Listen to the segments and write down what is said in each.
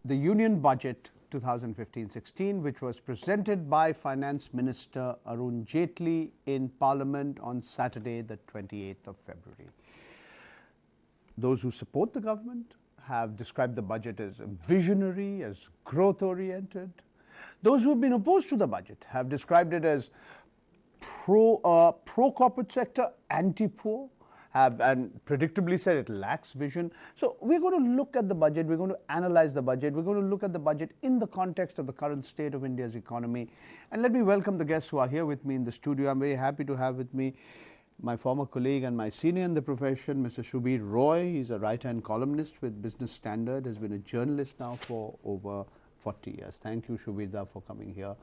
the Union Budget 2015-16, which was presented by Finance Minister Arun Jaitley in Parliament on Saturday, the 28th of February. Those who support the government have described the budget as visionary, as growth-oriented. Those who have been opposed to the budget have described it as pro-corporate sector, anti-poor, and predictably said it lacks vision. So we're going to look at the budget, we're going to analyze the budget, we're going to look at the budget in the context of the current state of India's economy. And let me welcome the guests who are here with me in the studio. I'm very happy to have with me my former colleague and my senior in the profession, Mr. Shubir Roy. He's a writer and columnist with Business Standard, has been a journalist now for over 40 years. Thank you, Shubir, for coming here.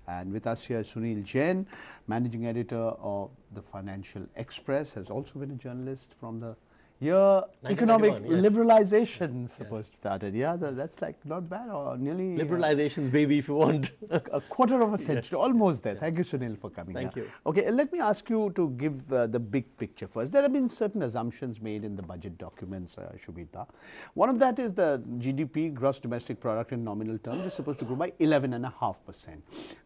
And with us here is Sunil Jain, managing editor of the Financial Express, has also been a journalist from the year economic liberalization supposed started. Yeah, that's like not bad, or nearly liberalization's baby, if you want. A quarter of a century, almost there. Thank you, Sunil, for coming. Thank you. Okay, let me ask you to give the big picture first. There have been certain assumptions made in the budget documents, Shubita. One of that is the GDP, gross domestic product, in nominal terms is supposed to grow by 11.5%.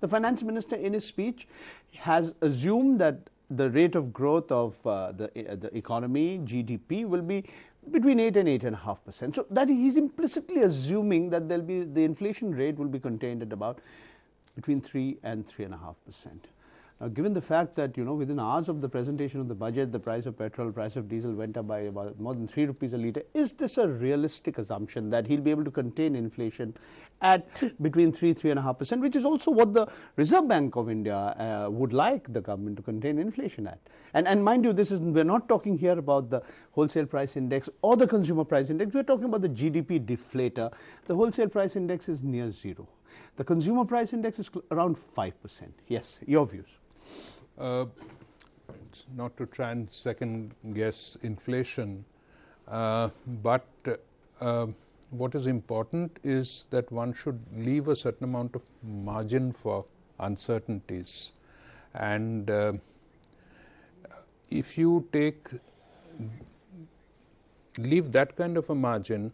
The finance minister, in his speech, has assumed that the rate of growth of the economy, GDP, will be between 8 and 8.5%. So that he's implicitly assuming that the inflation rate will be contained at about between 3 and 3.5%. Now, given the fact that, within hours of the presentation of the budget, the price of petrol, price of diesel went up by about more than 3 rupees a litre, is this a realistic assumption that he'll be able to contain inflation at between 3-3.5%, which is also what the Reserve Bank of India would like the government to contain inflation at? And mind you, we're not talking here about the wholesale price index or the consumer price index. We're talking about the GDP deflator. The wholesale price index is near zero. The consumer price index is around 5%. Yes, your views. Not to try and second guess inflation, but what is important is that one should leave a certain amount of margin for uncertainties. And if you leave that kind of a margin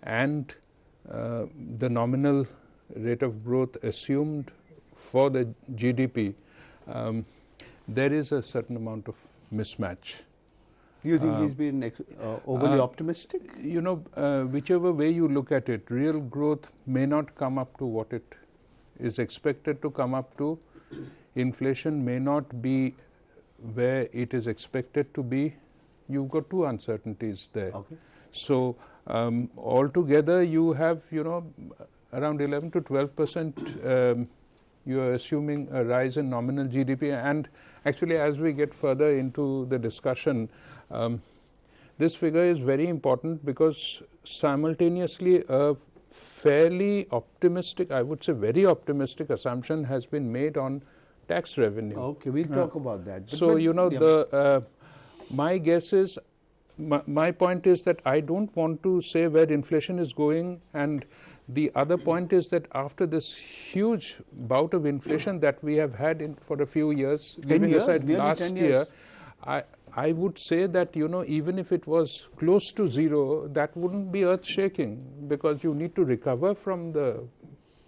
and the nominal rate of growth assumed for the GDP, there is a certain amount of mismatch. Do you think he's been overly optimistic? Whichever way you look at it, real growth may not come up to what it is expected to come up to. Inflation may not be where it is expected to be. You've got two uncertainties there. Okay. So altogether you have around 11 to 12%. You are assuming a rise in nominal GDP, and actually as we get further into the discussion, this figure is very important because simultaneously a fairly optimistic, I would say very optimistic assumption has been made on tax revenue. Okay, we'll talk about that. So my guess is, my point is that I don't want to say where inflation is going, and the other point is that after this huge bout of inflation that we have had for a few years, leaving aside last year, I would say that even if it was close to zero, that wouldn't be earth-shaking, because you need to recover from the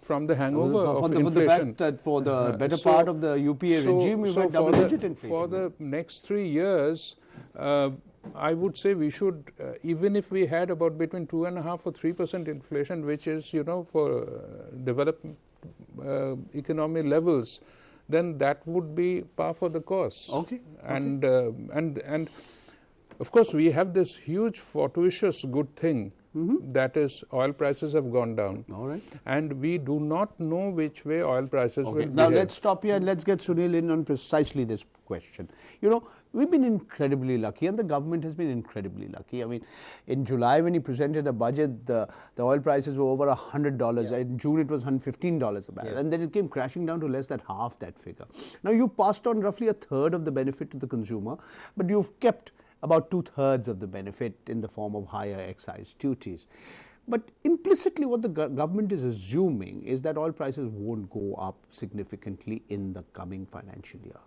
hangover of inflation. For the fact that for the better part of the UPA regime, we had double-digit inflation. For the next 3 years, I would say we should, even if we had about between 2.5 or 3% inflation, which is, for developed economy levels, then that would be par for the course. Okay. And of course, we have this huge fortuitous good thing. That is, oil prices have gone down. All right. And we do not know which way oil prices will behave. Now let's stop here and let's get Sunil in on precisely this question. We've been incredibly lucky, and the government has been incredibly lucky. I mean, in July when he presented a budget, the oil prices were over $100. Yeah. In June it was $115 a barrel, and then it came crashing down to less than half that figure. Now you passed on roughly a third of the benefit to the consumer, but you've kept about 2/3 of the benefit in the form of higher excise duties. But implicitly what the government is assuming is that oil prices won't go up significantly in the coming financial year.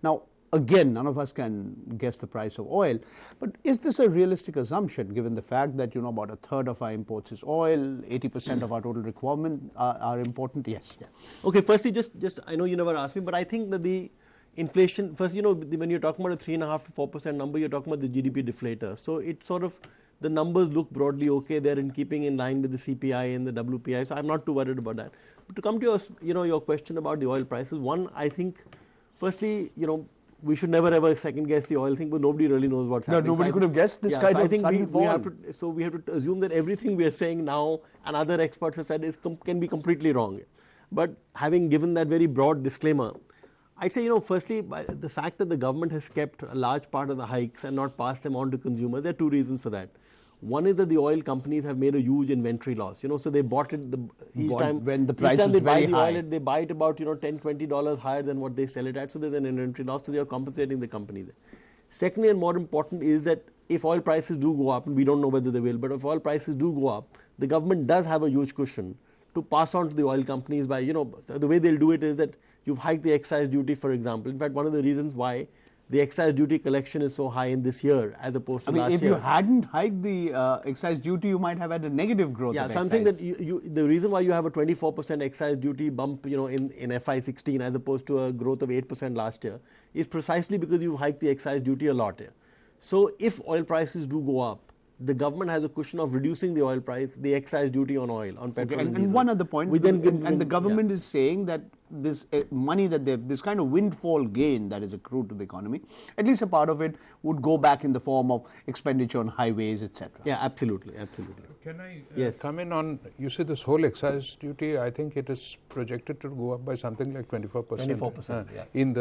Now, again, none of us can guess the price of oil, but is this a realistic assumption given the fact that, about a third of our imports is oil, 80% of our total requirement are important? Yes. Yeah. Okay, firstly, just I know you never asked me, but I think that the inflation, first, when you're talking about a 3.5 to 4% number, you're talking about the GDP deflator. So it sort of, the numbers look broadly okay. They're in line with the CPI and the WPI. So I'm not too worried about that. But to come to your question about the oil prices, one, I think, firstly, we should never ever second guess the oil thing, but nobody really knows what's happening. Nobody could have guessed this kind so of I think sudden fall. we have to assume that everything we are saying now and other experts have said can be completely wrong. But having given that very broad disclaimer, I'd say, firstly, the fact that the government has kept a large part of the hikes and not passed them on to consumers, there are two reasons for that. One is that the oil companies have made a huge inventory loss. So they bought it each time when the price was they very buy the high. oil, they buy it about $10-20 higher than what they sell it at. So there's an inventory loss. So they are compensating the company there. Secondly, and more important, is that if oil prices do go up, and we don't know whether they will, but if oil prices do go up, the government does have a huge cushion to pass on to the oil companies by, the way they'll do it is that you've hiked the excise duty, for example. In fact, one of the reasons why the excise duty collection is so high in this year as opposed to last year. If you hadn't hiked the excise duty, you might have had a negative growth. Yeah, something that the reason why you have a 24% excise duty bump, in FY16 as opposed to a growth of 8% last year is precisely because you hiked the excise duty a lot here. So if oil prices do go up, the government has a cushion of reducing the oil price, the excise duty on oil, on petrol and diesel. And one other point, and the government is saying that this money that this kind of windfall gain that is accrued to the economy, at least a part of it would go back in the form of expenditure on highways, etc. Yeah, absolutely. Can I Yes. come in on, you see this whole excise duty, I think it is projected to go up by something like 24%. 24%, yeah. In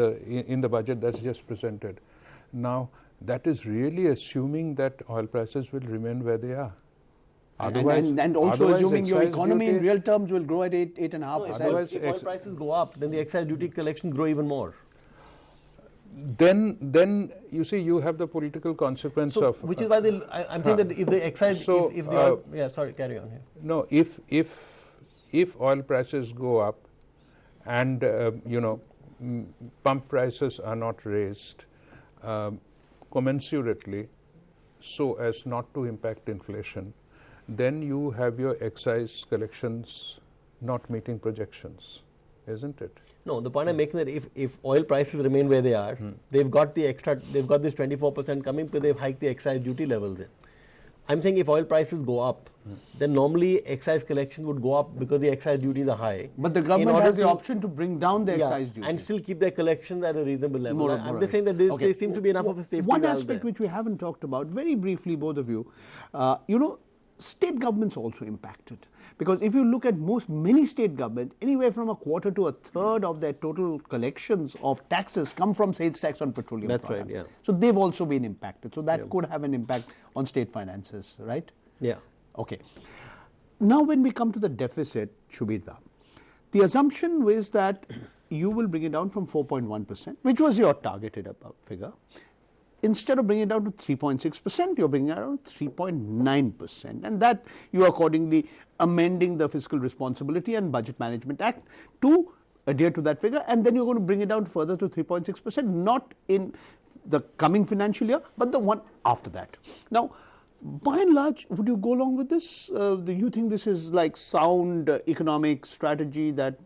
the budget that's just presented. Now, that is really assuming that oil prices will remain where they are. And also assuming your economy in real terms will grow at 8.5%. If oil prices go up, then the excise duty collection grow even more. Then you see you have the political consequence of which is why I'm saying that if the excise sorry, carry on here. No, if oil prices go up and pump prices are not raised commensurately so as not to impact inflation, then you have your excise collections not meeting projections, isn't it? No, the point I'm making that if oil prices remain where they are, they've got this 24% coming because they've hiked the excise duty levels in. I'm saying if oil prices go up, then normally excise collection would go up because the excise duties are high. But the government has the option to bring down the excise duty. And still keep their collections at a reasonable level. I'm just saying that there seems to be enough of a safety One valve aspect there. which we haven't talked about, very briefly, both of you, state governments also impacted. Because if you look at many state governments, anywhere from a quarter to a third of their total collections of taxes come from sales tax on petroleum products. That's right, yeah. So they've also been impacted. So that could have an impact on state finances, right? Yeah. Okay. Now when we come to the deficit, Shubhita, the assumption was that you will bring it down from 4.1%, which was your targeted figure. Instead of bringing it down to 3.6%, you're bringing it down to 3.9%. And that you are accordingly amending the Fiscal Responsibility and Budget Management Act to adhere to that figure. And then you're going to bring it down further to 3.6%, not in the coming financial year, but the one after that. Now, by and large, would you go along with this? Do you think this is like sound economic strategy that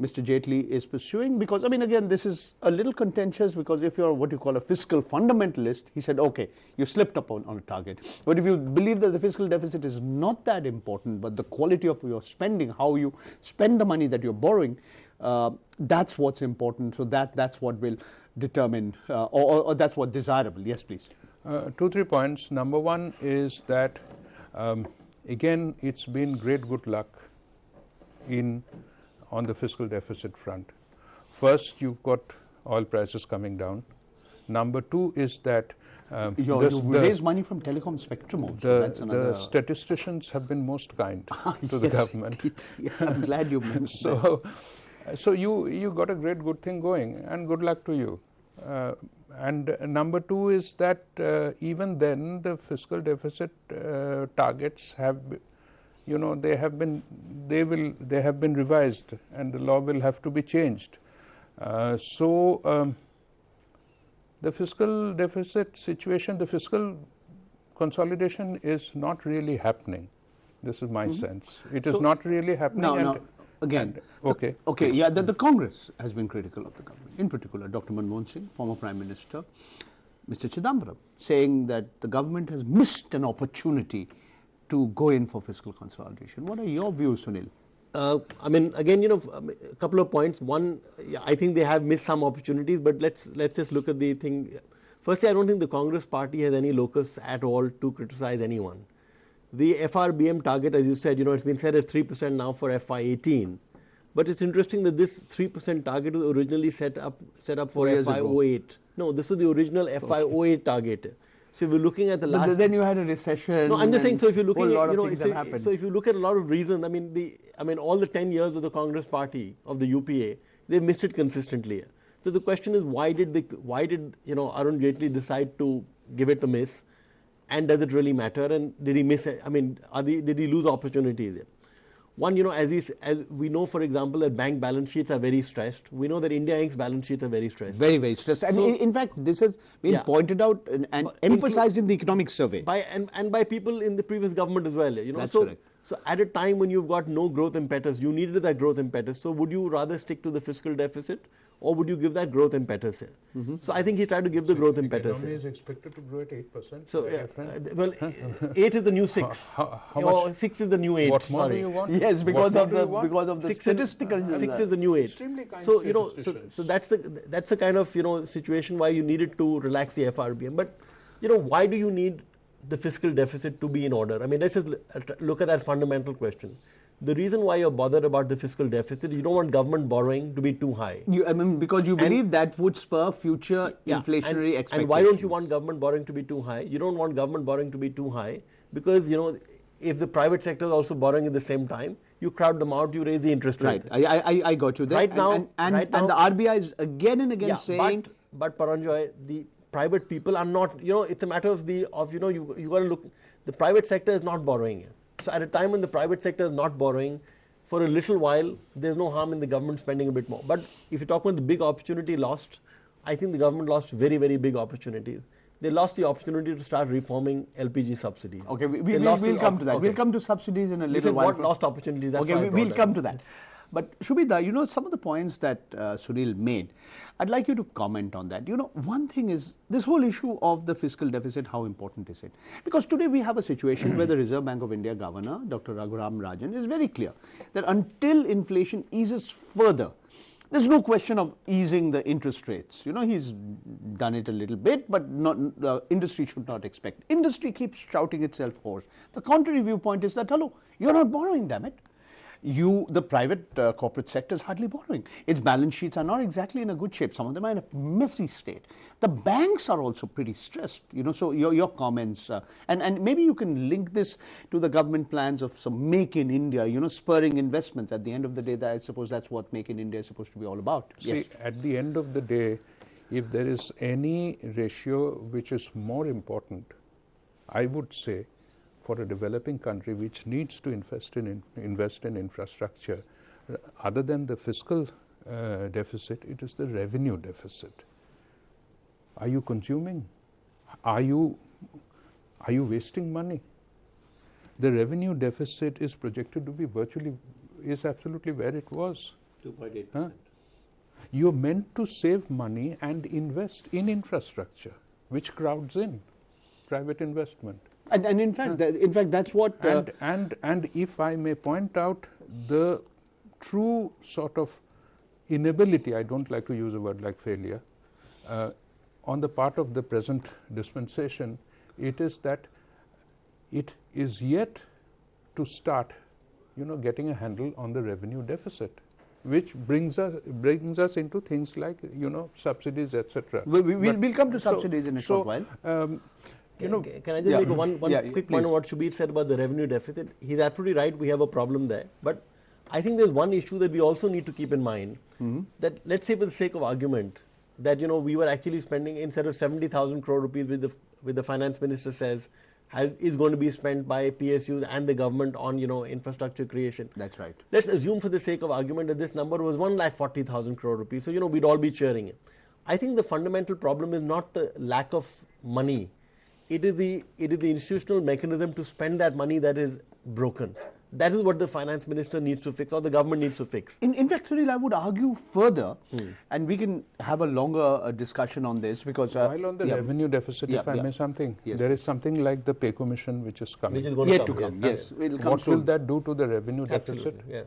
Mr. Jaitley is pursuing? Because, I mean, again, this is a little contentious because if you're what you call a fiscal fundamentalist, he said, okay, you slipped up on a target. But if you believe that the fiscal deficit is not that important, but the quality of your spending, how you spend the money that you're borrowing, that's what's important. So that's what will determine, or that's what's desirable. Yes, please. 2-3 points. Number one is that, again, it's been great good luck on the fiscal deficit front. First, you've got oil prices coming down. Number two is that you raise money from telecom spectrum also. That's another. The statisticians have been most kind to the government. Yes, I'm glad you mentioned that. So you got a great good thing going, and good luck to you. And number two is that even then the fiscal deficit targets have, they have been revised, and the law will have to be changed. So the fiscal deficit situation, the fiscal consolidation is not really happening. This is my sense. It is not really happening. No. Again, okay. Yeah, the Congress has been critical of the government. In particular, Dr. Manmohan Singh, former Prime Minister, Mr. Chidambaram, saying that the government has missed an opportunity to go in for fiscal consolidation. What are your views, Sunil? I mean, again, a couple of points. One, I think they have missed some opportunities, but let's just look at the thing. Firstly, I don't think the Congress party has any locus at all to criticize anyone. The FRBM target, as you said, it's been set at 3% now for FY18. But it's interesting that this 3% target was originally set up for FY08. No, this is the original FY08 target. So if you're looking at the last... But then you had a recession. No, I'm just saying, so if you're looking at, so if you look at a lot of reasons, I mean, all the 10 years of the Congress party, of the UPA, they've missed it consistently. So the question is, why did Arun Jaitley decide to give it a miss? And does it really matter? And did he miss it? I mean, did he lose opportunities? One, as we know, for example, that bank balance sheets are very stressed. We know that India Inc.'s balance sheets are very stressed. Very, very stressed. And in fact, this has been pointed out and emphasized in the economic survey. By people in the previous government as well. That's correct. So at a time when you've got no growth impetus, you needed that growth impetus. So would you rather stick to the fiscal deficit, or would you give that growth impetus here? So I think he tried to give the growth impetus. The economy is expected to grow at 8%. So well, 8 is the new 6. How much? 6 is the new 8. What more do you want? Yes, because of the statistical. 6 is the new 8. Extremely kind so statisticians. so that's the kind of situation why you needed to relax the FRBM. But why do you need the fiscal deficit to be in order? I mean, let's just look at that fundamental question. The reason why you're bothered about the fiscal deficit, you don't want government borrowing to be too high. Because you believe that would spur future inflationary expectations. And why don't you want government borrowing to be too high? You don't want government borrowing to be too high because, if the private sector is also borrowing at the same time, you crowd them out, you raise the interest rate. Right, I got you there. Right now, and the RBI is again and again saying... But Paranjoy, the private people are not, it's a matter of you got to look, the private sector is not borrowing. So at a time when the private sector is not borrowing, for a little while, there's no harm in the government spending a bit more. But if you talk about the big opportunity lost, I think the government lost very, very big opportunities. They lost the opportunity to start reforming LPG subsidies. Okay, we'll come to that. Okay. We'll come to subsidies in a little while. What lost opportunities? That's okay, we'll come to that. But Shubhita, some of the points that Sunil made, I'd like you to comment on that. One thing is this whole issue of the fiscal deficit, how important is it? Because today we have a situation where the Reserve Bank of India Governor, Dr. Raghuram Rajan, is very clear that until inflation eases further, there's no question of easing the interest rates. He's done it a little bit, but industry should not expect. Industry keeps shouting itself hoarse. The contrary viewpoint is that, hello, you're not borrowing, damn it. The private corporate sector is hardly borrowing. Its balance sheets are not exactly in a good shape. Some of them are in a messy state. The banks are also pretty stressed. So your comments, and maybe you can link this to the government plans of some Make in India, spurring investments. At the end of the day, I suppose that's what Make in India is supposed to be all about. See, yes. At the end of the day, if there is any ratio which is more important, I would say, for a developing country which needs to invest in infrastructure, other than the fiscal deficit, it is the revenue deficit. Are you consuming? Are you wasting money? The revenue deficit is projected to be is absolutely where it was. 2.8%. Huh? You're meant to save money and invest in infrastructure, which crowds in private investment. And in fact, that's what... And if I may point out, the true sort of inability, I don't like to use a word like failure, on the part of the present dispensation, it is that it is yet to start, getting a handle on the revenue deficit, which brings us into things like, subsidies, etc. We'll come to subsidies in a short while. Can I just make one quick point on what Shubhit said about the revenue deficit? He's absolutely right, we have a problem there. But I think there's one issue that we also need to keep in mind, that let's say for the sake of argument, that we were actually spending, instead of 70,000 crore rupees with the finance minister says, is going to be spent by PSUs and the government on infrastructure creation. That's right. Let's assume for the sake of argument that this number was 1,40,000 crore rupees, so we'd all be cheering it. I think the fundamental problem is not the lack of money. It is the institutional mechanism to spend that money that is broken. That is what the finance minister needs to fix, or the government needs to fix. In fact, Sunil, I would argue further, and we can have a longer discussion on this because... While on the revenue deficit, if I may something, there is something like the pay commission which is coming. Which is going to come, yes. What will that do to the revenue deficit? Yeah.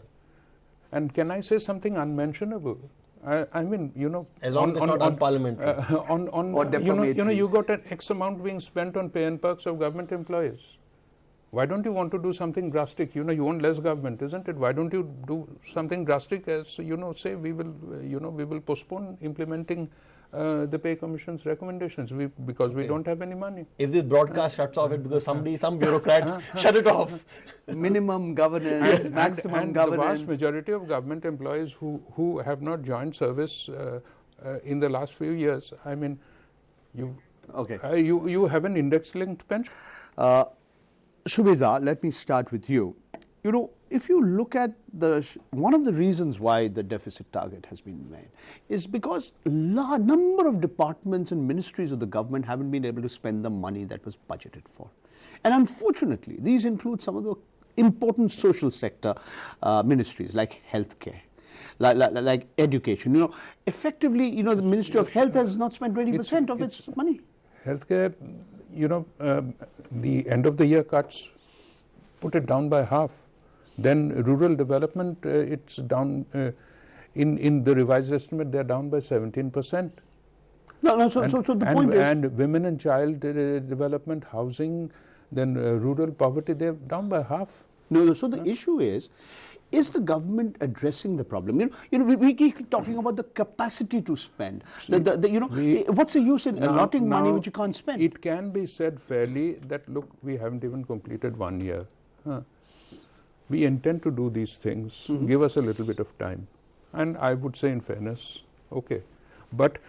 And can I say something unmentionable? I mean, you know, as long as it's not unparliamentary. You got an X amount being spent on pay and perks of government employees. Why don't you want to do something drastic? You know, you want less government, isn't it? Why don't you do something drastic as, you know, say we will postpone implementing the pay commission's recommendations because we don't have any money. If this broadcast shuts off it because some bureaucrat shut it off. Minimum governance, maximum governance. The vast majority of government employees who have not joined service in the last few years, I mean, you have an index-linked pension. Shubhida, let me start with you. You know, if you look at one of the reasons why the deficit target has been made is because a large number of departments and ministries of the government haven't been able to spend the money that was budgeted for. And unfortunately, these include some of the important social sector ministries like healthcare, like education. You know, effectively, you know, the Ministry of Health has not spent 20% of its money. Healthcare, you know, the end of the year cuts put it down by half. Then rural development, it's down in the revised estimate. They're down by 17%. So the point is, and women and child development, housing, then rural poverty, they're down by half. So the issue is the government addressing the problem? You know, we keep talking about the capacity to spend. What's the use in allotting money which you can't spend? It can be said fairly that, look, we haven't even completed 1 year. We intend to do these things. Give us a little bit of time. And I would say, in fairness, okay. But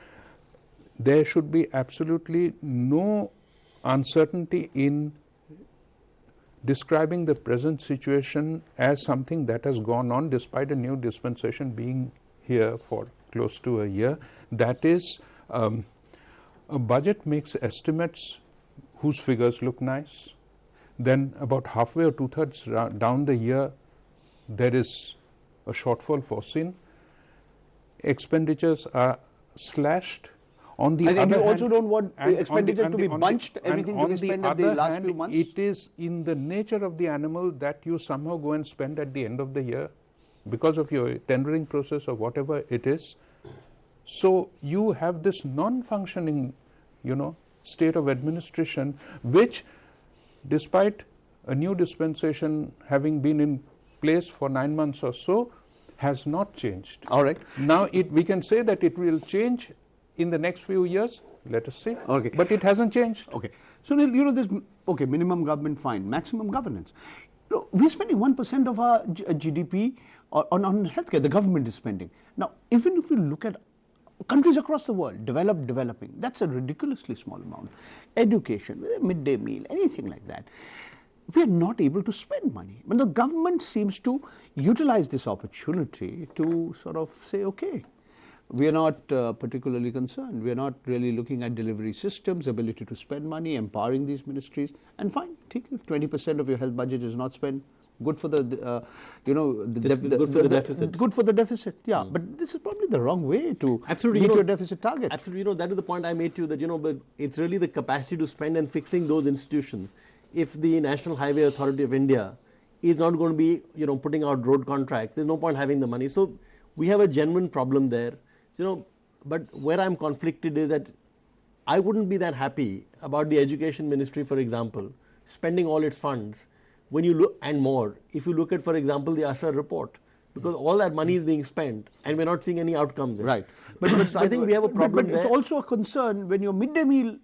there should be absolutely no uncertainty in describing the present situation as something that has gone on despite a new dispensation being here for close to a year. That is, a budget makes estimates whose figures look nice. Then about halfway or two-thirds down the year, there is a shortfall foreseen. Expenditures are slashed. On the other hand, you also don't want expenditure to be bunched, everything to be spent at the last few months? It is in the nature of the animal that you somehow go and spend at the end of the year because of your tendering process or whatever it is. So you have this non-functioning, you know, state of administration which, despite a new dispensation having been in place for 9 months or so, has not changed. All right. Now we can say that it will change in the next few years. Let us see. Okay. But it hasn't changed. Okay. So, you know, this, okay, minimum government fine, maximum governance. You know, we're spending 1% of our GDP on healthcare. The government is spending. Now, even if we look at countries across the world, developed, developing, that's a ridiculously small amount. Education, midday meal, anything like that. We are not able to spend money. But the government seems to utilize this opportunity to sort of say, okay, we are not particularly concerned. We are not really looking at delivery systems, ability to spend money, empowering these ministries. And fine, take if 20% of your health budget is not spent, good for the, good for the deficit. Good for the deficit, yeah. But this is probably the wrong way to meet your deficit target. Absolutely, that is the point I made to you, that, but it's really the capacity to spend and fixing those institutions. If the National Highway Authority of India is not going to be, putting out road contracts, there's no point having the money. So we have a genuine problem there. But where I'm conflicted is that I wouldn't be that happy about the Education Ministry, for example, spending all its funds when you look, and more, if you look at, for example, the Asar report, because all that money is being spent and we're not seeing any outcomes. Right. But I think we have a problem there. But it's also a concern when your midday meal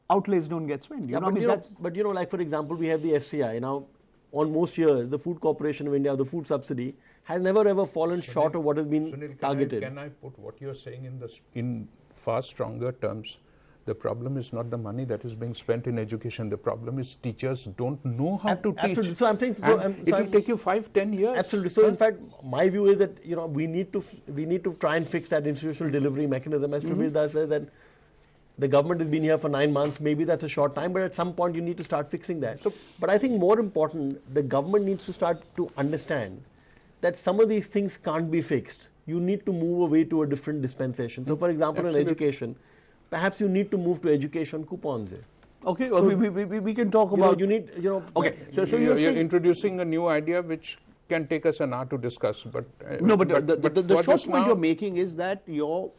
outlays don't get spent. Like for example, we have the FCI. Now, on most years, the Food Corporation of India, the food subsidy, has never ever fallen short of what has been targeted. Can I put what you're saying in far stronger terms? The problem is not the money that is being spent in education. The problem is teachers don't know how to Absolutely. teach. So I'm saying It will take you 5-10 years. Absolutely. So in fact, my view is that we need to try and fix that institutional delivery mechanism. As Prabir Das says, that the government has been here for 9 months. Maybe that's a short time, but at some point you need to start fixing that. So, but I think more important, the government needs to start to understand that some of these things can't be fixed. You need to move away to a different dispensation. So, for example, in education, perhaps you need to move to education coupons. Okay, well, we can talk about. Okay, so you're introducing a new idea which can take us an hour to discuss, but the short point you're making is that your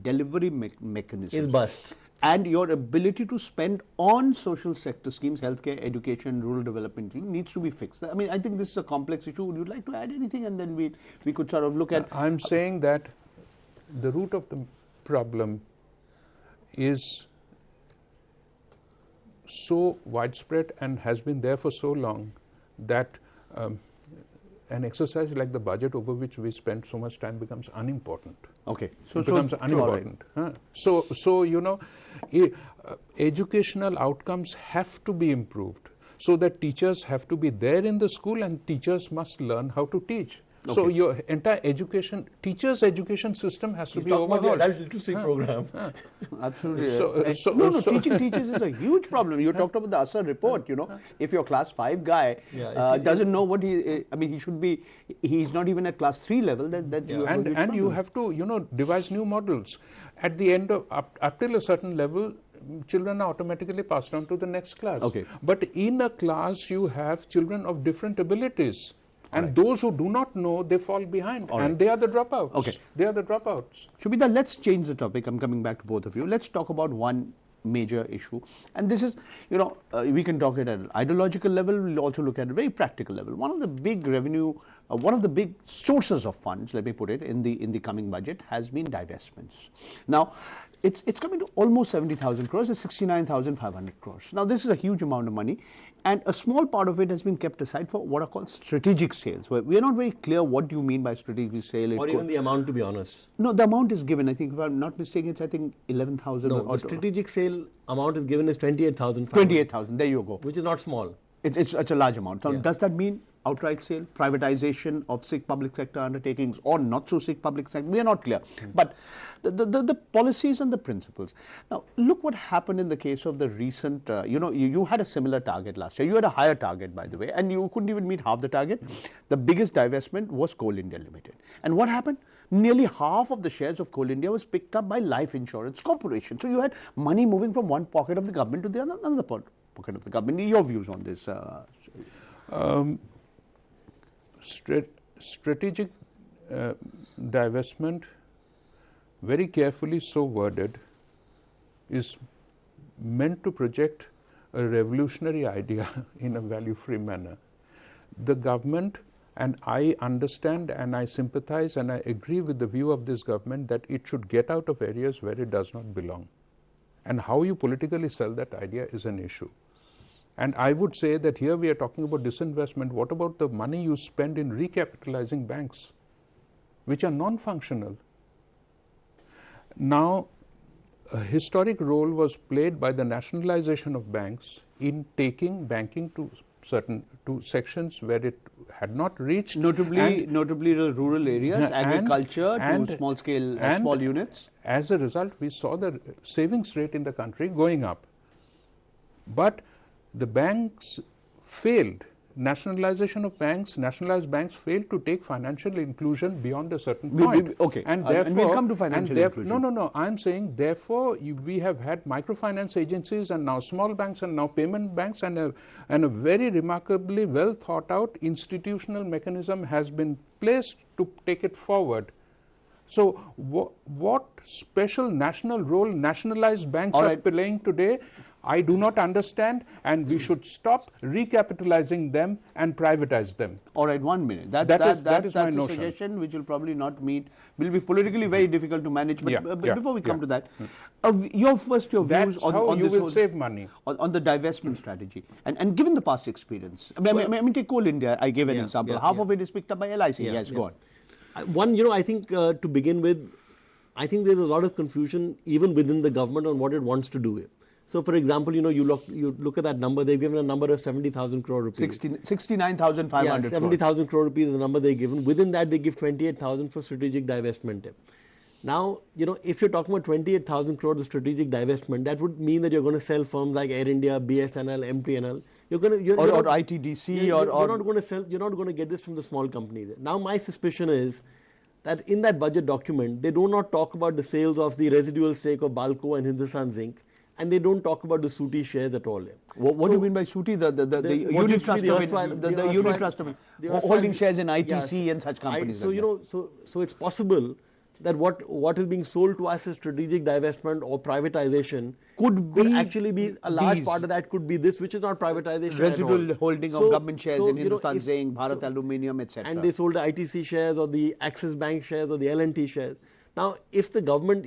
delivery mechanism is bust, and your ability to spend on social sector schemes, healthcare, education, rural development needs to be fixed. I mean, I think this is a complex issue. Would you like to add anything, and then we could sort of look at? I'm saying that the root of the problem is so widespread and has been there for so long that an exercise like the budget, over which we spend so much time, becomes unimportant. Okay, so it becomes unimportant. Right. So educational outcomes have to be improved, so that teachers have to be there in the school, and teachers must learn how to teach. Okay. So your entire teachers' education system has to be overhauled. That's an interesting program. Absolutely. Teaching teachers is a huge problem. You talked about the Asar report. If your class 5 guy doesn't know what he should be, he's not even at class 3 level. And you have to devise new models. At the end of up till a certain level, children are automatically passed on to the next class. Okay. But in a class, you have children of different abilities. And those who do not know, they fall behind. And they are the dropouts. Okay. They are the dropouts. Shubhita, let's change the topic. I'm coming back to both of you. Let's talk about one major issue. And this is, we can talk at an ideological level. We'll also look at a very practical level. One of the big one of the big sources of funds, let me put it, in the coming budget has been divestments. Now, it's coming to almost 70,000 crores, it's 69,500 crores. Now, this is a huge amount of money, and a small part of it has been kept aside for what are called strategic sales. We are not very clear what do you mean by strategic sale. Or even the amount, to be honest. No, the amount is given. I think, if I'm not mistaken, it's 11,000. No, the strategic sale amount is given as 28,000. 28,000. There you go. Which is not small. It's a large amount. So does that mean outright sale, privatization of sick public sector undertakings, or not so sick public sector? We are not clear. But the policies and the principles. Now, look what happened in the case of the recent, you had a similar target last year. You had a higher target, by the way, and you couldn't even meet half the target. The biggest divestment was Coal India Limited. And what happened? Nearly half of the shares of Coal India was picked up by Life Insurance Corporation. So you had money moving from one pocket of the government to the another pocket of the government. Your views on this? Strategic divestment, very carefully so worded, is meant to project a revolutionary idea in a value-free manner. The government, and I understand and I sympathize and I agree with the view of this government, that it should get out of areas where it does not belong. And how you politically sell that idea is an issue. And I would say that here we are talking about disinvestment. What about the money you spend in recapitalizing banks, which are non-functional? Now, a historic role was played by the nationalization of banks in taking banking to sections where it had not reached. Notably the rural areas, agriculture, to small units. As a result, we saw the savings rate in the country going up. But the banks failed. Nationalization of banks, nationalized banks failed to take financial inclusion beyond a certain point. And we'll come to financial inclusion. No. I'm saying, therefore, we have had microfinance agencies and now small banks and now payment banks, and a very remarkably well thought out institutional mechanism has been placed to take it forward. So, what special national role nationalized banks are playing today, I do not understand, and we should stop recapitalizing them and privatize them. All right, 1 minute. That is my notion. Suggestion which will probably not meet, will be politically very difficult to manage. But before we come to that, your views on how on you this will save money on the divestment strategy, and given the past experience. I mean, take Coal India. I gave an example. Half of it is picked up by LIC. Yes, go on. One, I think to begin with, I think there's a lot of confusion even within the government on what it wants to do. So, for example, you look at that number. They've given a number of 70,000 crore rupees. 69,500 Yeah, 70,000 crore rupees is the number they've given. Within that, they give 28,000 for strategic divestment. Now, if you're talking about 28,000 crores of strategic divestment, that would mean that you're going to sell firms like Air India, BSNL, MTNL. Or ITDC, you're not going to sell. You're not going to get this from the small companies. Now, my suspicion is that in that budget document, they do not talk about the sales of the residual stake of Balco and Hindustan Zinc, and they don't talk about the Sooty shares at all. What do you mean by Sooty? The unit trust of holding shares in ITC and such companies. So it's possible that what is being sold to us as strategic divestment or privatization could actually be a large part of that could be this, which is not privatization. Residual holding of government shares in Hindustan Zinc, Bharat Aluminium, etc. And they sold the ITC shares or the Axis Bank shares or the L&T shares. Now, if the government,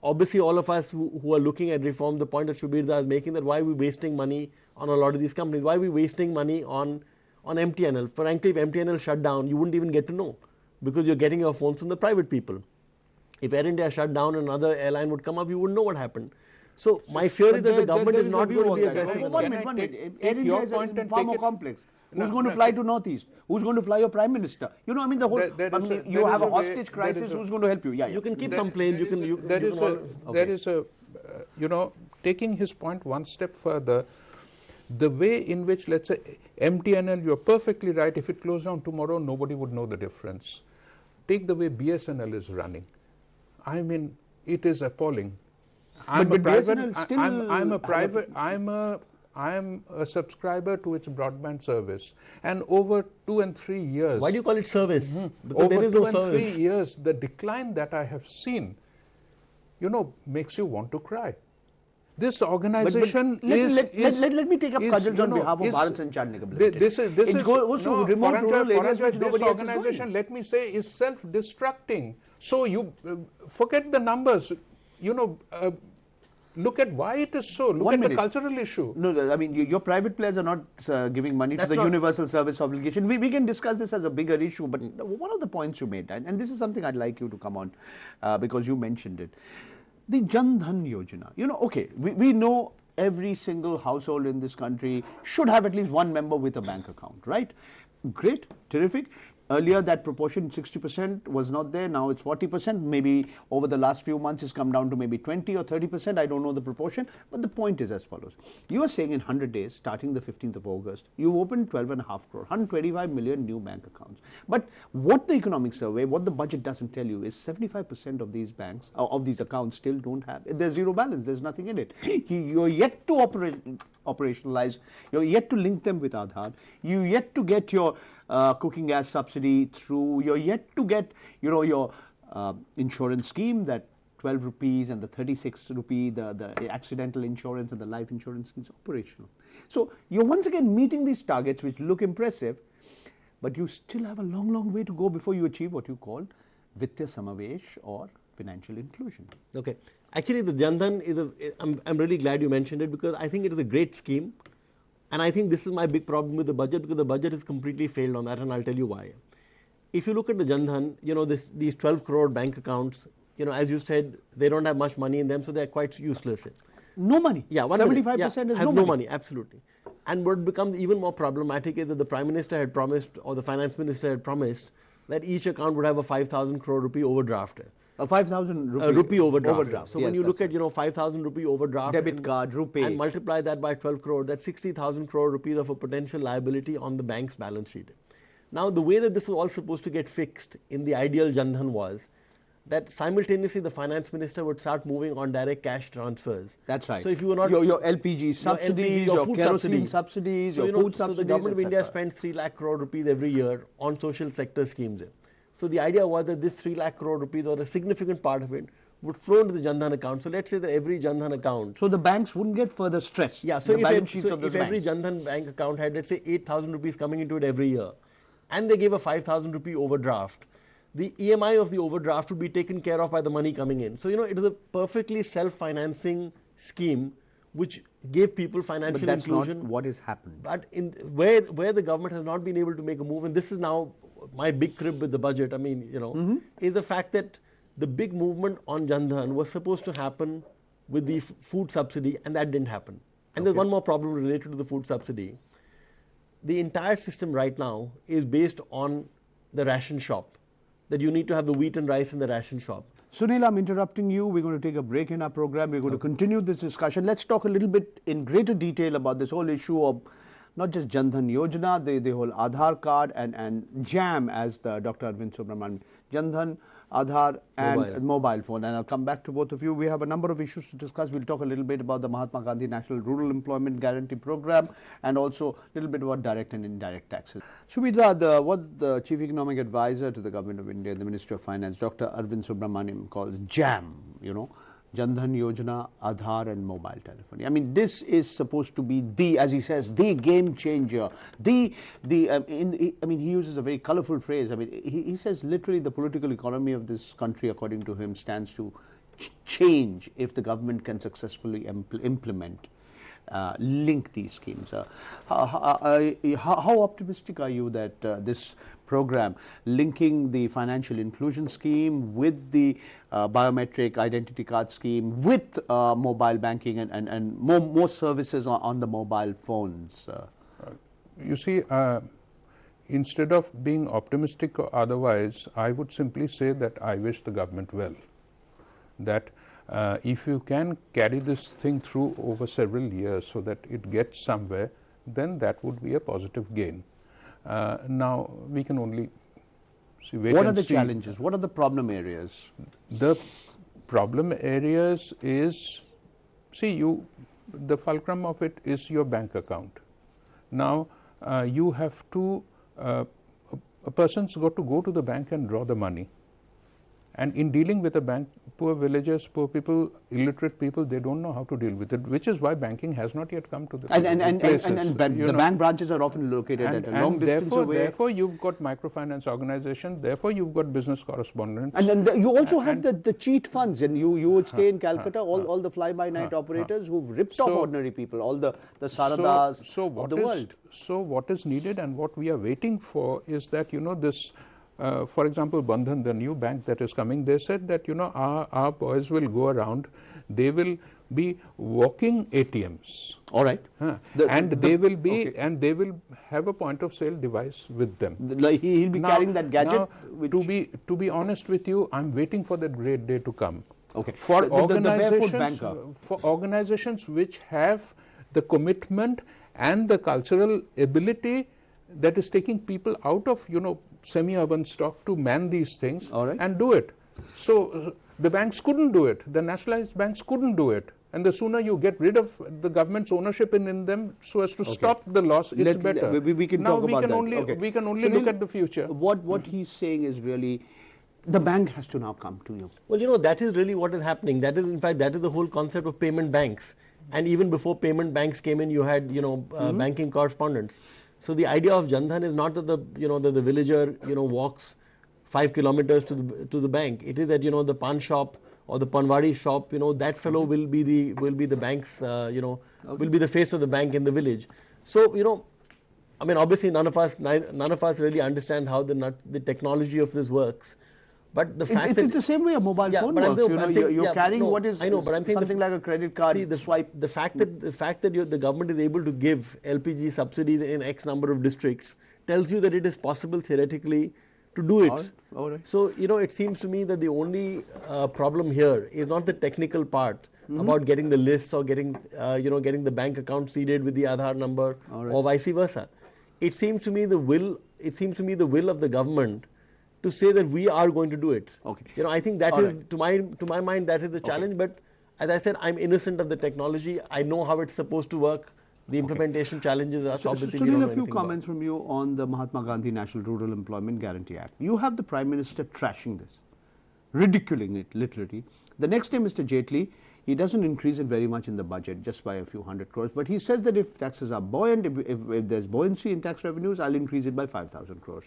obviously all of us who are looking at reform, the point that Shubirda is making, that why are we wasting money on a lot of these companies? Why are we wasting money on MTNL? Frankly, if MTNL shut down, you wouldn't even get to know, because you're getting your phones from the private people. If Air India shut down and another airline would come up, you wouldn't know what happened. So my fear is that the government is not going to be aggressive. One minute. Air India is far more complex. Who's going to fly to Northeast? Who's going to fly your Prime Minister? You have a hostage crisis. Who's going to help you? You can keep some planes. Taking his point one step further, the way in which, let's say, MTNL, you're perfectly right, if it closed down tomorrow, nobody would know the difference. Take the way BSNL is running. I mean, it is appalling. I'm a subscriber to its broadband service, and over 2 and 3 years. Why do you call it service? Because over there is 2 no and service. 3 years, the decline that I have seen, makes you want to cry. This organization let me take up cudgels on behalf of Bharat Sanchar Nigam Limited. This organization, let me say, is self-destructing. So you forget the numbers. Look at why it is so. Look at the cultural issue. No, I mean, your private players are not giving money to the universal service obligation. We can discuss this as a bigger issue, but one of the points you made, and this is something I'd like you to come on, because you mentioned it. The Jan Dhan Yojana. We know every single household in this country should have at least one member with a bank account, right? Great, terrific. Earlier that proportion 60% was not there, now it's 40%, maybe over the last few months it's come down to maybe 20 or 30%, I don't know the proportion, but the point is as follows. You are saying in 100 days, starting the 15th of August, you've opened 12.5 crore, 125 million new bank accounts. But what the economic survey, what the budget doesn't tell you is 75% of these banks, of these accounts still don't have, there's zero balance, there's nothing in it. You're yet to operationalize, you're yet to link them with Aadhaar, you're yet to get your cooking gas subsidy through, you're yet to get your insurance scheme, that 12 rupees and the 36 rupee, the accidental insurance and the life insurance is operational. So you're once again meeting these targets which look impressive, but you still have a long way to go before you achieve what you call Vittya Samavesh or financial inclusion. Okay. Actually, the Jan Dhan is I'm really glad you mentioned it, because I think it is a great scheme. And I think this is my big problem with the budget, because the budget has completely failed on that, and I'll tell you why. If you look at the Jan Dhan, these 12 crore bank accounts, as you said, they don't have much money in them, so they're quite useless. No money. Yeah, 75% is no money, absolutely. And what becomes even more problematic is that the Prime Minister had promised, or the Finance Minister had promised, that each account would have a 5,000 crore rupee overdraft. A 5,000 rupee overdraft. So yes, when you look at 5,000 rupee overdraft, debit card, rupee, and multiply that by 12 crore, that's 60,000 crore rupees of a potential liability on the bank's balance sheet. Now, the way that this was all supposed to get fixed in the ideal Jan Dhan was that simultaneously the Finance Minister would start moving on direct cash transfers. That's right. So if you were not your LPG subsidies, your kerosene subsidies, your food subsidies, so the government of India spends 3 lakh crore rupees every year on social sector schemes. So the idea was that this 3 lakh crore rupees, or a significant part of it, would flow into the Jan Dhan account. So let's say that every Jan Dhan account. So the banks wouldn't get further stress. Yeah. So if every Jan Dhan bank account had, let's say, 8,000 rupees coming into it every year, and they gave a 5,000 rupee overdraft, the EMI of the overdraft would be taken care of by the money coming in. So it is a perfectly self-financing scheme which gave people financial inclusion. Not what has happened. But where the government has not been able to make a move, and this is now my big crib with the budget, I mean, is the fact that the big movement on Jan Dhan was supposed to happen with the food subsidy, and that didn't happen. And there's one more problem related to the food subsidy. The entire system right now is based on the ration shop, that you need to have the wheat and rice in the ration shop. Sunil, I'm interrupting you. We're going to take a break in our program. We're going to continue this discussion. Let's talk a little bit in greater detail about this whole issue of not just Jan Dhan Yojana, the whole Aadhaar card and JAM, as the Dr. Arvind Subramanian. Jan Dhan, Aadhaar and mobile phone. And I'll come back to both of you. We have a number of issues to discuss. We'll talk a little bit about the Mahatma Gandhi National Rural Employment Guarantee Program and also a little bit about direct and indirect taxes. Subhita, what the Chief Economic Advisor to the Government of India, the Ministry of Finance, Dr. Arvind Subramanian calls JAM, Jan Dhan Yojana, Aadhaar and mobile telephony. I mean, this is supposed to be the, as he says, the game changer. I mean, he uses a very colorful phrase. I mean, he says literally the political economy of this country, according to him, stands to change if the government can successfully implement link these schemes. How optimistic are you that this program linking the financial inclusion scheme with the biometric identity card scheme with mobile banking and more services on the mobile phones? You see, instead of being optimistic or otherwise, I would simply say that I wish the government well. That if you can carry this thing through over several years so that it gets somewhere, then that would be a positive gain. Now, we can only wait What are and the see. challenges? What are the problem areas? The problem areas is, the fulcrum of it is your bank account. Now, you have to, a person's got to go to the bank and draw the money. And in dealing with a bank, poor villagers, poor people, illiterate people, they don't know how to deal with it, which is why banking has not yet come to the places. The bank branches are often located at a long distance away. Therefore, you've got microfinance organizations, therefore you've got business correspondents. And then you also have the cheat funds, and you would stay in Calcutta, all the fly-by-night operators who've ripped off ordinary people, all the Saradas of the world. So what is needed and what we are waiting for is that, this for example, Bandhan, the new bank that is coming, they said that, our boys will go around, they will be walking ATMs. All right. They will have a point of sale device with them. He'll be carrying that gadget. Now, to be honest with you, I'm waiting for that great day to come. Okay. For organizations which have the commitment and the cultural ability that is taking people out of, semi-urban stock to man these things and do it. So the banks couldn't do it. The nationalized banks couldn't do it. And the sooner you get rid of the government's ownership in them so as to stop the loss, it's better. We can talk about that. We can only look at the future. What he's saying is really, the bank has to now come to you. Well, that is really what is happening. That is, in fact, that is the whole concept of payment banks. And even before payment banks came in, you had, banking correspondents. So the idea of Jan Dhan is not that the villager walks 5 kilometers to the bank. It is that the pan shop or the panwadi shop, that fellow will be the bank's will be the face of the bank in the village. So I mean, obviously none of us really understand how the technology of this works. But the fact that it's the same way a mobile phone works. You're carrying what is something like a credit card. See, the fact that the government is able to give LPG subsidy in X number of districts tells you that it is possible theoretically to do it. All right. So it seems to me that the only problem here is not the technical part about getting the lists or getting the bank account seeded with the Aadhaar number or vice versa. It seems to me the will of the government to say that we are going to do it. Okay. I think that is, to my mind, that is the challenge. But as I said, I'm innocent of the technology. I know how it's supposed to work. The implementation challenges are something we don't know a few anything comments from you on the Mahatma Gandhi National Rural Employment Guarantee Act. You have the Prime Minister trashing this, ridiculing it literally. The next day, Mr. Jaitley, he doesn't increase it very much in the budget, just by a few hundred crores, but he says that if taxes are buoyant, if there's buoyancy in tax revenues, I'll increase it by 5,000 crores.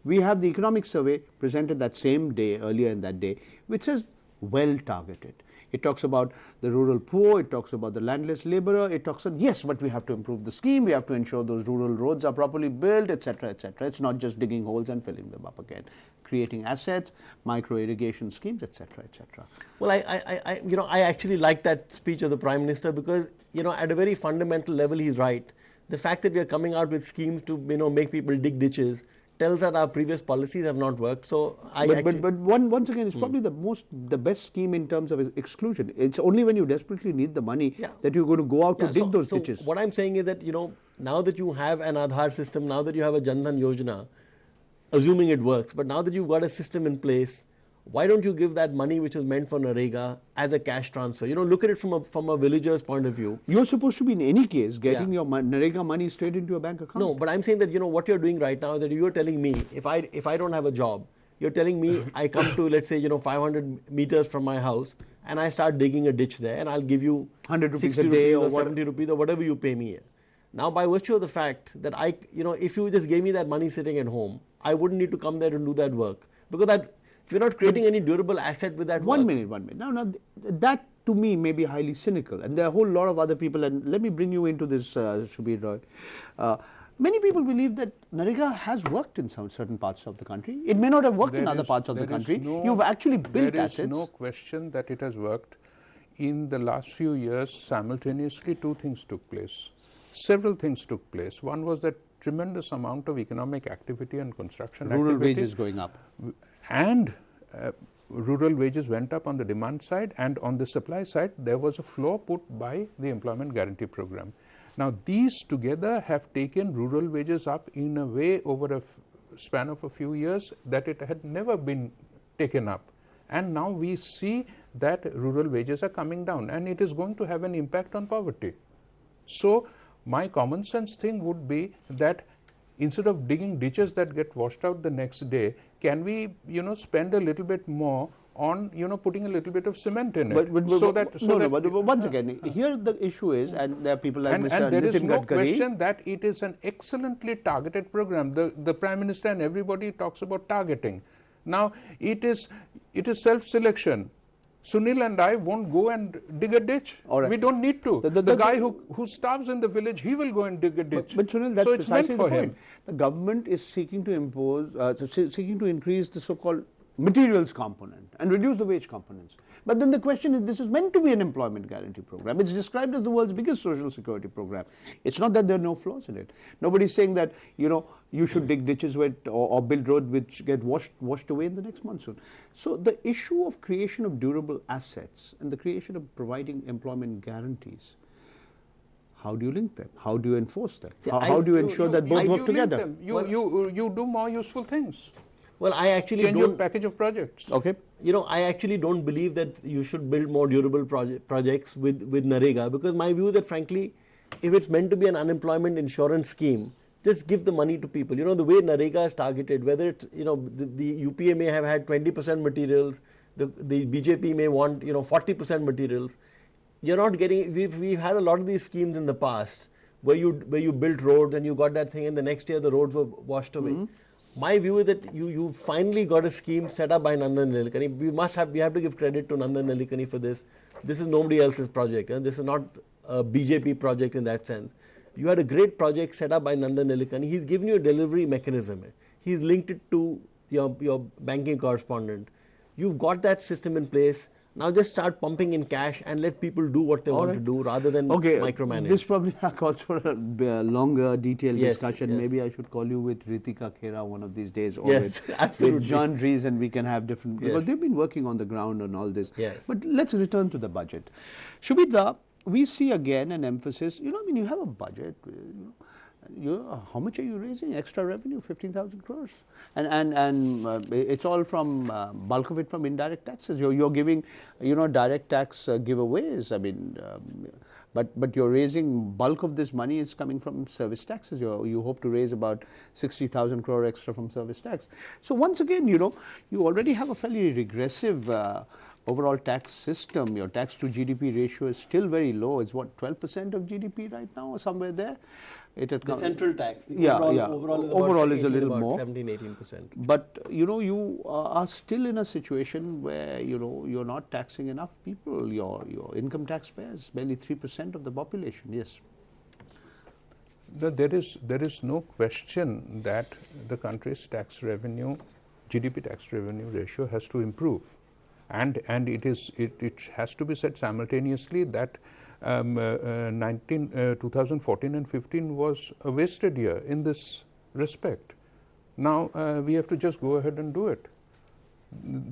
We have the economic survey presented that same day, earlier in that day, which says well targeted. It talks about the rural poor, it talks about the landless laborer, it talks about, yes, but we have to improve the scheme, we have to ensure those rural roads are properly built, etc., etc. It's not just digging holes and filling them up again. Creating assets, micro irrigation schemes, etc., etc. Well, I actually like that speech of the Prime Minister because, at a very fundamental level, he's right. The fact that we are coming out with schemes to, make people dig ditches tells that our previous policies have not worked. So but once again, it's probably the best scheme in terms of exclusion. It's only when you desperately need the money that you're going to go out to dig those ditches. What I'm saying is that, now that you have an Aadhaar system, now that you have a Jan Dhan Yojana, assuming it works, but now that you've got a system in place, why don't you give that money which is meant for Narega as a cash transfer? Look at it from a villager's point of view. You're supposed to be, in any case, getting your Narega money straight into your bank account. No, but I'm saying that, what you're doing right now is that you're telling me, if I don't have a job, you're telling me I come to, let's say, 500 meters from my house, and I start digging a ditch there, and I'll give you 100 rupees 60 a day or 70 rupees or whatever you pay me. Now, by virtue of the fact that if you just gave me that money sitting at home, I wouldn't need to come there and do that work. Because you're not creating any durable asset with that work. One minute. Now, that to me may be highly cynical. And there are a whole lot of other people, and let me bring you into this, Shubir Roy. Many people believe that Narega has worked in some certain parts of the country. It may not have worked in other parts of the country. You've actually built assets. There is no question that it has worked. In the last few years, simultaneously, two things took place. Several things took place. One was that tremendous amount of economic activity and construction rural activity. Wages going up. And rural wages went up on the demand side, and on the supply side, there was a floor put by the Employment Guarantee Program. Now, these together have taken rural wages up in a way over a span of a few years that it had never been taken up. And now we see that rural wages are coming down, and it is going to have an impact on poverty. So, my common sense thing would be that instead of digging ditches that get washed out the next day, can we, spend a little bit more on, putting a little bit of cement in it? But once again, here the issue is, and there are people like Mr. And there is no Gadkari. question that it is an excellently targeted program. The Prime Minister and everybody talks about targeting. Now, it is self-selection. Sunil and I won't go and dig a ditch. Right. We don't need to. The guy who starves in the village, he will go and dig a ditch. But Sunil, that's so it's precisely meant for the point. him. The government is seeking to impose, seeking to increase the so-called materials component and reduce the wage components. But then the question is, this is meant to be an employment guarantee program. It's described as the world's biggest social security program. It's not that there are no flaws in it. Nobody's saying that, you should dig ditches or build roads which get washed away in the next monsoon. So the issue of creation of durable assets and the creation of providing employment guarantees, how do you link them? How do you enforce them? How do you ensure that both work together? You do more useful things. Well, I actually change your package of projects. Okay. I actually don't believe that you should build more durable projects with Narega, because my view is that, frankly, if it's meant to be an unemployment insurance scheme, just give the money to people. The way Narega is targeted, whether it's, the UPA may have had 20% materials, the BJP may want, 40% materials. You're not getting, we've had a lot of these schemes in the past where you built roads and you got that thing and the next year the roads were washed away. My view is that you finally got a scheme set up by Nandan Nilekani. We have to give credit to Nandan Nilekani for this. This is nobody else's project. This is not a BJP project in that sense. You had a great project set up by Nandan Nilekani. He's given you a delivery mechanism. He's linked it to your banking correspondent. You've got that system in place. Now just start pumping in cash and let people do what they want to do rather than micromanage. This probably calls for a longer, detailed discussion. Yes. Maybe I should call you with Ritika Khera one of these days, or with John Dries, and we can have different, because they've been working on the ground on all this. Yes. But let's return to the budget. Shubhita, we see again an emphasis, you have a budget, how much are you raising? Extra revenue, 15,000 crores. And it's all from, bulk of it from indirect taxes. You're giving, direct tax giveaways. But you're raising, bulk of this money is coming from service taxes. You hope to raise about 60,000 crore extra from service tax. So once again, you already have a fairly regressive overall tax system. Your tax to GDP ratio is still very low. It's what, 12% of GDP right now or somewhere there? It had The come, central tax. The yeah, overall is a little more. 17-18%. But you are still in a situation where you're not taxing enough people. Your income taxpayers, barely 3% of the population. Yes. There is no question that the country's tax revenue, GDP tax revenue ratio has to improve, and it has to be said simultaneously that 2014 and 15 was a wasted year in this respect. Now we have to just go ahead and do it.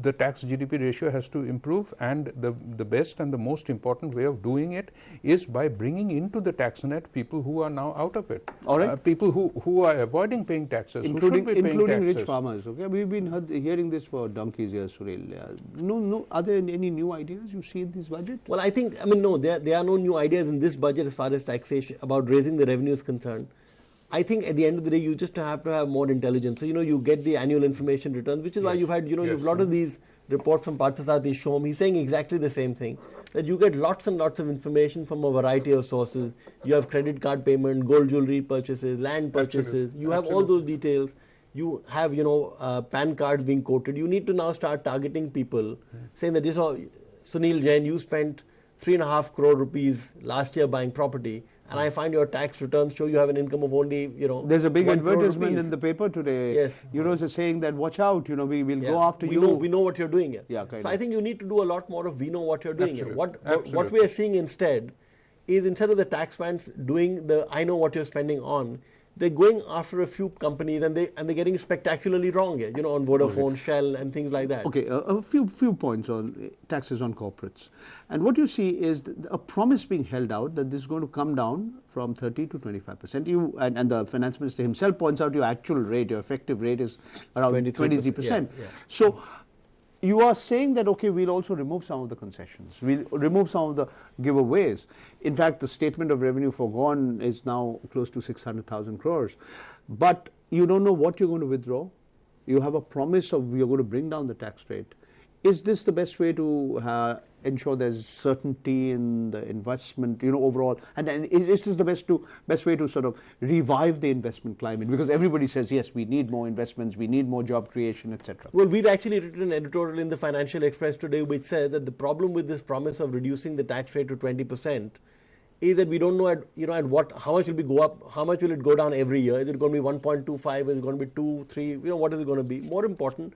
The tax GDP ratio has to improve, and the best and the most important way of doing it is by bringing into the tax net people who are now out of it. All right. People who are avoiding paying taxes, including taxes. rich farmers. Okay, we've been hearing this for donkeys here, Suril. No. Are there any new ideas you see in this budget? Well, I mean, no, there are no new ideas in this budget as far as taxation about raising the revenue is concerned. I think at the end of the day, you just have to have more intelligence. So, you get the annual information returns, which is why you've had, you've a lot of these reports from Parthasarathi Shom. He's saying exactly the same thing, that you get lots and lots of information from a variety of sources. You have credit card payment, gold jewelry purchases, land purchases. You have all those details. You have, PAN cards being quoted. You need to now start targeting people, saying that, Sunil Jain, you spent 3.5 crore rupees last year buying property, and I find your tax returns show you have an income of only, There's a big 1 crore advertisement rupees. in the paper today. Yes. It's saying that watch out, we will go after you. We know what you're doing here. Yeah, kind so of. I think you need to do a lot more of we know what you're doing here. What Absolutely. we are seeing instead is, instead of the taxmans doing the I know what you're spending on, they're going after a few companies and they're getting spectacularly wrong here, on Vodafone, Shell and things like that. Okay, a few points on taxes on corporates. And what you see is a promise being held out that this is going to come down from 30 to 25%. And the finance minister himself points out your actual rate, your effective rate is around 23%. Yeah. So you are saying that, okay, we'll also remove some of the concessions, we'll remove some of the giveaways. In fact, the statement of revenue forgone is now close to 600,000 crores. But you don't know what you're going to withdraw. You have a promise of you're going to bring down the tax rate. Is this the best way to ensure there's certainty in the investment, overall? And is this the best way to sort of revive the investment climate? Because everybody says, yes, we need more investments, we need more job creation, etc. Well, we've actually written an editorial in the Financial Express today which said that the problem with this promise of reducing the tax rate to 20% is that we don't know how much will it go up, how much will it go down every year. Is it going to be 1.25? Is it going to be 2, 3? What is it going to be? More important,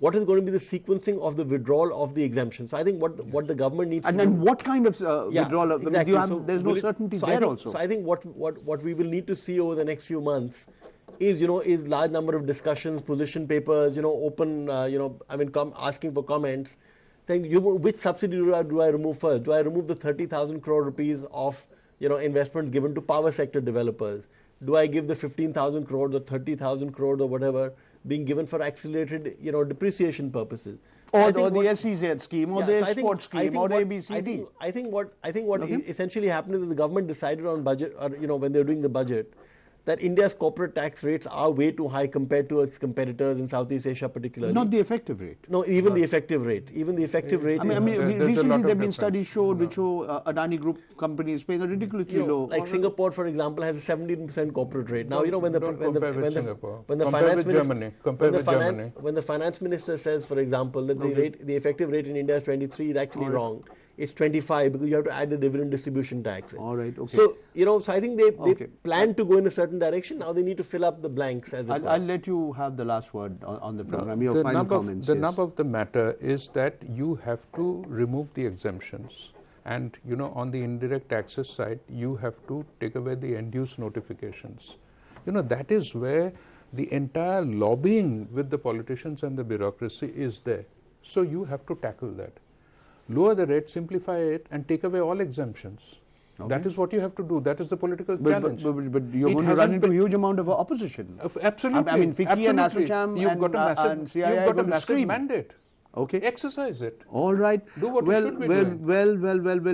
what is going to be the sequencing of the withdrawal of the exemption? So I think what the government needs to do. And then what kind of withdrawal? Exactly. There's no certainty there also. So I think what we will need to see over the next few months is large number of discussions, position papers, open, asking for comments, saying which subsidy do I remove first? Do I remove the 30,000 crore rupees of investment given to power sector developers? Do I give the 15,000 crores or 30,000 crores or whatever being given for accelerated depreciation purposes? Or the SEZ scheme, or the export scheme, or ABCD. I think what essentially happened is that the government decided on budget, or when they're doing the budget, that India's corporate tax rates are way too high compared to its competitors in Southeast Asia particularly. Not the effective rate. No, even the effective rate. Even the effective rate. Recently there have been studies which show Adani Group companies paying a ridiculously low. Like Singapore, for example, has a 17% corporate rate. Now, when the finance minister says, for example, that the effective rate in India is 23, is actually wrong. It's 25 because you have to add the dividend distribution tax. All right, okay. So, so I think they plan to go in a certain direction. Now they need to fill up the blanks. I'll let you have the last word on the program. Your final comments. The nub of the matter is that you have to remove the exemptions. And, on the indirect taxes side, you have to take away the end-use notifications. That is where the entire lobbying with the politicians and the bureaucracy is there. So you have to tackle that. Lower the rate, simplify it, and take away all exemptions. Okay. That is what you have to do. That is the political challenge. But you're going to run into a huge amount of opposition. Absolutely. I mean, FICCI and ASSOCHAM you've got a massive CII massive mandate. Okay. Exercise it. All right. Do what you should be doing. Well,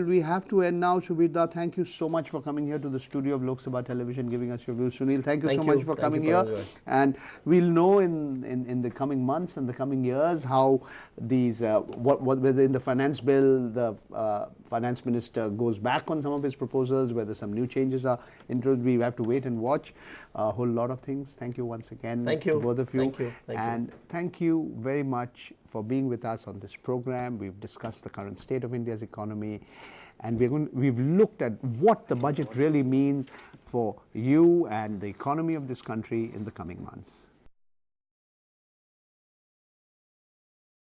we have to end now. Subhita, thank you so much for coming here to the studio of Lok Sabha Television, giving us your views. Sunil, thank you so much for coming here. And we'll know in the coming months and the coming years how these, whether in the finance bill, the finance minister goes back on some of his proposals, whether some new changes are introduced. We have to wait and watch a whole lot of things. Thank you once again to both of you. Thank you. And thank you very much for being with us on this program. We've discussed the current state of India's economy, and we've looked at what the budget really means for you and the economy of this country in the coming months.